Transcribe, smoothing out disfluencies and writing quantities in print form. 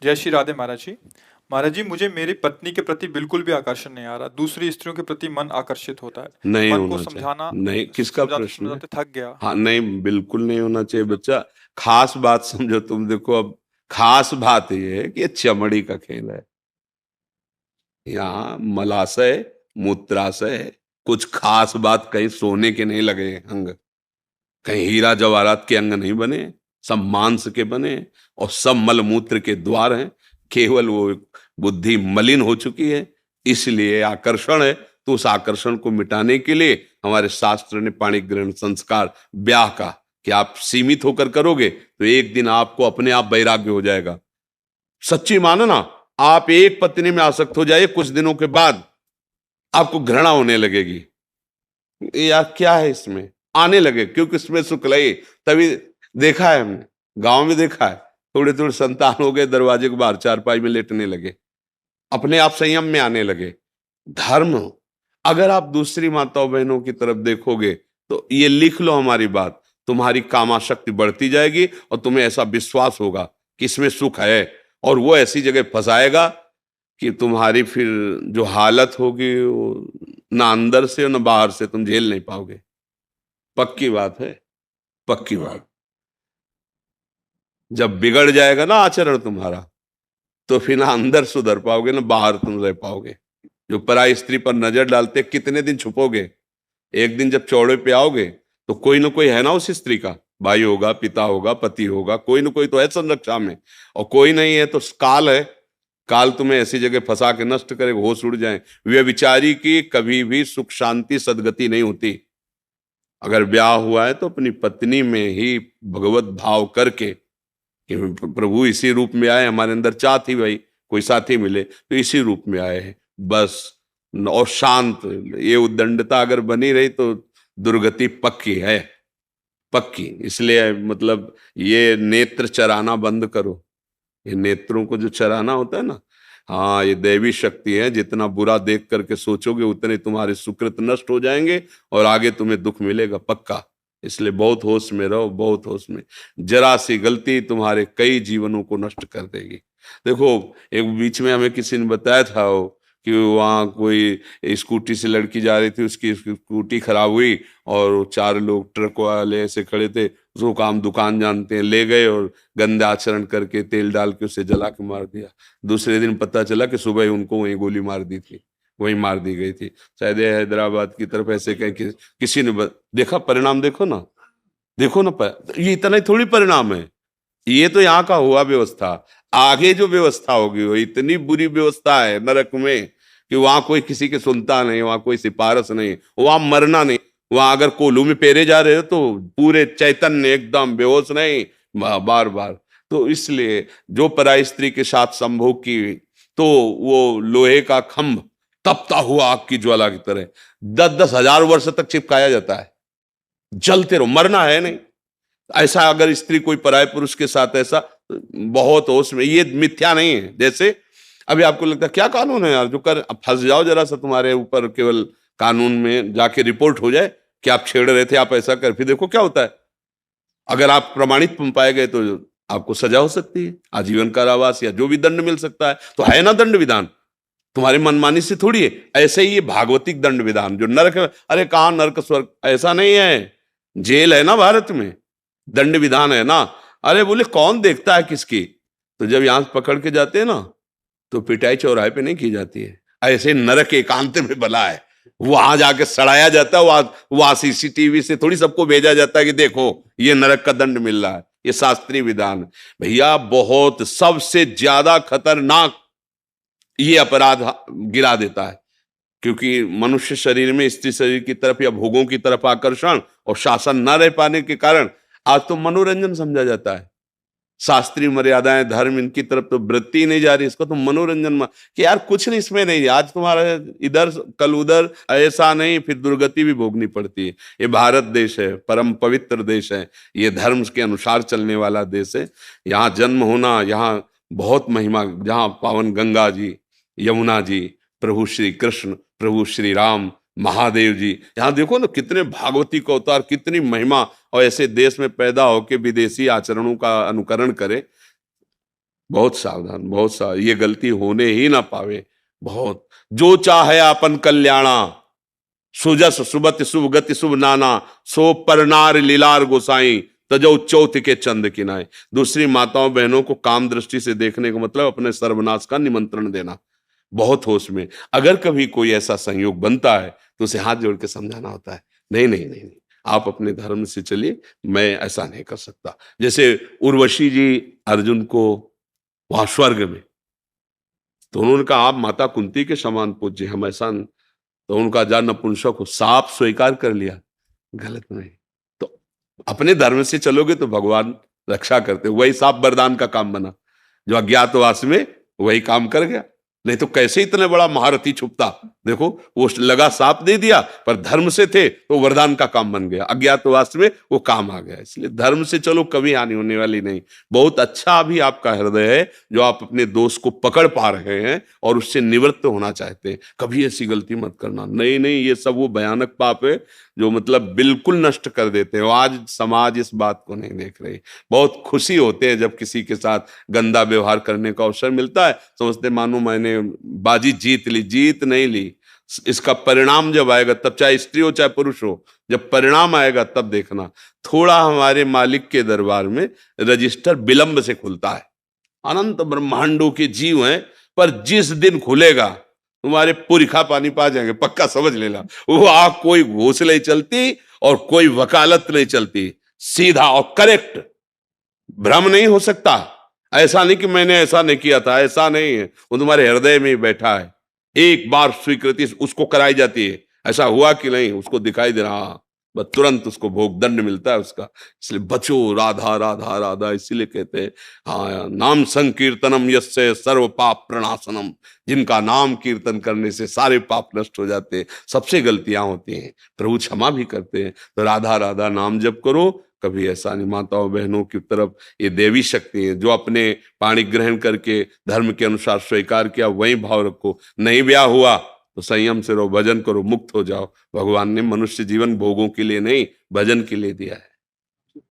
जय श्री राधे महाराज जी। महाराज जी, मुझे मेरी पत्नी के प्रति बिल्कुल भी आकर्षण नहीं आ रहा। दूसरी स्त्रियों के प्रति मन आकर्षित होता है। नहीं मन को होना चाहिए। समझाना, नहीं, किसका समझाते प्रश्न है? समझाते थक गया। हाँ, नहीं, बिल्कुल नहीं होना चाहिए बच्चा। खास बात समझो तुम, देखो अब खास बात ये है कि ये चमड़ी का खेल है। यहाँ मलाशय, मूत्राशय है। कुछ खास बात कहीं सोने के नहीं लगे अंग, कहीं हीरा जवाहरात के अंग नहीं बने, सब मांस के बने और सब मलमूत्र के द्वार हैं। केवल वो बुद्धि मलिन हो चुकी है, इसलिए आकर्षण है। तो उस आकर्षण को मिटाने के लिए हमारे शास्त्र ने पाणि ग्रहण संस्कार ब्याह का कि आप सीमित होकर करोगे तो एक दिन आपको अपने आप वैराग्य हो जाएगा। सच्ची मानना, आप एक पत्नी में आसक्त हो जाइए, कुछ दिनों के बाद आपको घृणा होने लगेगी। यार क्या है इसमें, आने लगे, क्योंकि इसमें सुख लगे। तभी देखा है हमने, गांव में देखा है, थोड़े थोड़े संतान हो गए, दरवाजे के बाहर चारपाई में लेटने लगे, अपने आप संयम में आने लगे। धर्म, अगर आप दूसरी माताओं बहनों की तरफ देखोगे तो ये लिख लो हमारी बात, तुम्हारी कामाशक्ति बढ़ती जाएगी और तुम्हें ऐसा विश्वास होगा कि इसमें सुख है, और वो ऐसी जगह फंसाएगा कि तुम्हारी फिर जो हालत होगी वो ना अंदर से ना बाहर से तुम झेल नहीं पाओगे। पक्की बात है, पक्की बात। जब बिगड़ जाएगा ना आचरण तुम्हारा, तो फिर ना अंदर सुधर पाओगे ना बाहर तुम रह पाओगे। जो पराई स्त्री पर नजर डालते, कितने दिन छुपोगे? एक दिन जब चौड़े पे आओगे तो कोई ना कोई है ना उस स्त्री का, भाई होगा, पिता होगा, पति होगा, कोई ना कोई तो है संरक्षा में। और कोई नहीं है तो काल है। काल तुम्हें ऐसी जगह फंसा के नष्ट करे, होश उड़ जाए। व्यभिचारी की कभी भी सुख शांति सदगति नहीं होती। अगर ब्याह हुआ है तो अपनी पत्नी में ही भगवत भाव करके कि प्रभु इसी रूप में आए, हमारे अंदर चाह थी भाई कोई साथी मिले तो इसी रूप में आए हैं बस। और शांत, ये उद्दंडता अगर बनी रही तो दुर्गति पक्की है, पक्की। इसलिए मतलब ये नेत्र चराना बंद करो। ये नेत्रों को जो चराना होता है ना, हाँ, ये दैवी शक्ति है। जितना बुरा देख करके सोचोगे उतने तुम्हारे सुकृत नष्ट हो जाएंगे और आगे तुम्हें दुख मिलेगा पक्का। इसलिए बहुत होश में रहो, बहुत होश में। जरा सी गलती तुम्हारे कई जीवनों को नष्ट कर देगी। देखो, एक बीच में हमें किसी ने बताया था कि वहाँ कोई स्कूटी से लड़की जा रही थी, उसकी स्कूटी खराब हुई और चार लोग ट्रक वाले ऐसे खड़े थे, उसको काम दुकान जानते हैं, ले गए और गंदे आचरण करके तेल डाल के उसे जला के मार दिया। दूसरे दिन पता चला कि सुबह ही उनको वहीं गोली मार दी थी, वहीं मार दी गई थी। शायद ये हैदराबाद की तरफ ऐसे कहीं किसी ने देखा। परिणाम देखो ना, देखो ना, ये इतना ही थोड़ी परिणाम है। ये तो यहाँ का हुआ व्यवस्था। आगे जो व्यवस्था होगी वो इतनी बुरी व्यवस्था है नरक में कि वहां कोई किसी की सुनता नहीं, वहां कोई सिफारिश नहीं, वहां मरना नहीं। वहां अगर कोलू में पेरे जा रहे हो तो पूरे चैतन्य, एकदम बेहोश नहीं, बार बार। तो इसलिए जो पराई स्त्री के साथ संभोग की तो वो लोहे का खंभ तपता हुआ आग की ज्वाला की तरह 10-10 हजार वर्ष तक चिपकाया जाता है। जलते रहो, मरना है नहीं। ऐसा अगर स्त्री कोई पराये पुरुष के साथ ऐसा, बहुत होश में, ये मिथ्या नहीं है। जैसे अभी आपको लगता है क्या कानून है यार, जो कर फंस जाओ जरा सा, तुम्हारे ऊपर केवल कानून में जाके रिपोर्ट हो जाए कि आप छेड़ रहे थे, आप ऐसा कर, फिर देखो क्या होता है। अगर आप प्रमाणित पाए गए तो आपको सजा हो सकती है, आजीवन कारावास या जो भी दंड मिल सकता है। तो है ना दंड विधान, तुम्हारी मनमानी से थोड़ी है। ऐसे ही ये भागवतिक दंड विधान जो नरक, अरे कहां नरक स्वर्ग, ऐसा नहीं है। जेल है ना भारत में, दंड विधान है ना। अरे बोले कौन देखता है किसकी, तो जब यहां से पकड़ के जाते हैं ना तो पिटाई चौराहे पे नहीं की जाती है। ऐसे नरक एकांत में भला है, वहां जाके सड़ाया जाता है। वहां सीसीटीवी से थोड़ी सबको भेजा जाता है कि देखो ये नरक का दंड मिल रहा है। ये शास्त्रीय विधान भैया, बहुत सबसे ज्यादा खतरनाक ये अपराध गिरा देता है। क्योंकि मनुष्य शरीर में स्त्री शरीर की तरफ या भोगों की तरफ आकर्षण और शासन न रह पाने के कारण आज तो मनोरंजन समझा जाता है। शास्त्रीय मर्यादाएं, धर्म, इनकी तरफ तो वृत्ति ही नहीं जा रही। इसको तो मनोरंजन कि यार कुछ नहीं इसमें नहीं, आज तुम्हारा इधर कल उधर, ऐसा नहीं, फिर दुर्गति भी भोगनी पड़ती है। ये भारत देश है, परम पवित्र देश है, ये धर्म के अनुसार चलने वाला देश है। यहाँ जन्म होना, यहाँ बहुत महिमा, जहाँ पावन गंगा जी, यमुना जी, प्रभु श्री कृष्ण, प्रभु श्री राम, महादेव जी, यहाँ देखो ना कितने भागवती का अवतार, कितनी महिमा। और ऐसे देश में पैदा होके विदेशी आचरणों का अनुकरण करे, बहुत सावधान, बहुत सावधान, ये गलती होने ही ना पावे। बहुत जो चाहे आपन कल्याणा, सुजस सुबत शुभ गति शुभ नाना, सो परनार लीलार गोसाई, तजो चौथ के चंद किनाए। दूसरी माताओं बहनों को काम दृष्टि से देखने का मतलब अपने सर्वनाश का निमंत्रण देना। बहुत होश में, अगर कभी कोई ऐसा संयोग बनता है तो उसे हाथ जोड़ के समझाना होता है, नहीं नहीं नहीं नहीं, आप अपने धर्म से चलिए, मैं ऐसा नहीं कर सकता। जैसे उर्वशी जी अर्जुन को वहां स्वर्ग में, तो उन्होंने कहा आप माता कुंती के समान पूज्य, हम ऐसा, तो उनका जा नपुंसक को साफ स्वीकार कर लिया, गलत नहीं। तो अपने धर्म से चलोगे तो भगवान रक्षा करते, वही साफ वरदान का काम बना, जो अज्ञातवास में वही काम कर गया। नहीं तो कैसे इतना बड़ा महारथी छुपता, देखो वो लगा साप दे दिया, पर धर्म से थे तो वरदान का काम बन गया, अज्ञातवास में वो काम आ गया। इसलिए धर्म से चलो, कभी हानि होने वाली नहीं। बहुत अच्छा भी आपका हृदय है जो आप अपने दोष को पकड़ पा रहे हैं और उससे निवृत्त होना चाहते हैं। कभी ऐसी गलती मत करना, नहीं नहीं, ये सब वो भयानक पाप है जो मतलब बिल्कुल नष्ट कर देते हैं। आज समाज इस बात को नहीं देख रही। बहुत खुशी होते हैं जब किसी के साथ गंदा व्यवहार करने का अवसर मिलता है, समझते मानो मैंने बाजी जीत ली, जीत नहीं ली। इसका परिणाम जब आएगा, तब चाहे स्त्री हो चाहे पुरुष हो, जब परिणाम आएगा तब देखना। थोड़ा हमारे मालिक के दरबार में रजिस्टर विलंब से खुलता है। अनंत ब्रह्मांडों के जीव हैं, पर जिस दिन खुलेगा तुम्हारे पुरखा पानी पा जाएंगे, पक्का समझ लेना। वो आग कोई घूस नहीं चलती और कोई वकालत नहीं चलती, सीधा और करेक्ट, भ्रम नहीं हो सकता। ऐसा नहीं कि मैंने ऐसा नहीं किया था, ऐसा नहीं है, वो तुम्हारे हृदय में ही बैठा है। एक बार स्वीकृति उसको कराई जाती है, ऐसा हुआ कि नहीं उसको दिखाई दे रहा, बस तुरंत उसको भोग दंड मिलता है उसका। इसलिए बचो, राधा राधा राधा, इसीलिए कहते हैं हाँ, नाम संकीर्तनम यस्य सर्व पाप प्रणाशनम, जिनका नाम कीर्तन करने से सारे पाप नष्ट हो जाते हैं। सबसे गलतियां होती हैं, प्रभु क्षमा भी करते हैं। तो राधा राधा नाम जप करो, कभी ऐसा नहीं। माताओं बहनों की तरफ ये देवी शक्ति है, जो अपने पाणी ग्रहण करके धर्म के अनुसार स्वीकार किया वही भाव रखो। नहीं ब्याह हुआ तो संयम से रहो, भजन करो, मुक्त हो जाओ। भगवान ने मनुष्य जीवन भोगों के लिए नहीं, भजन के लिए दिया है।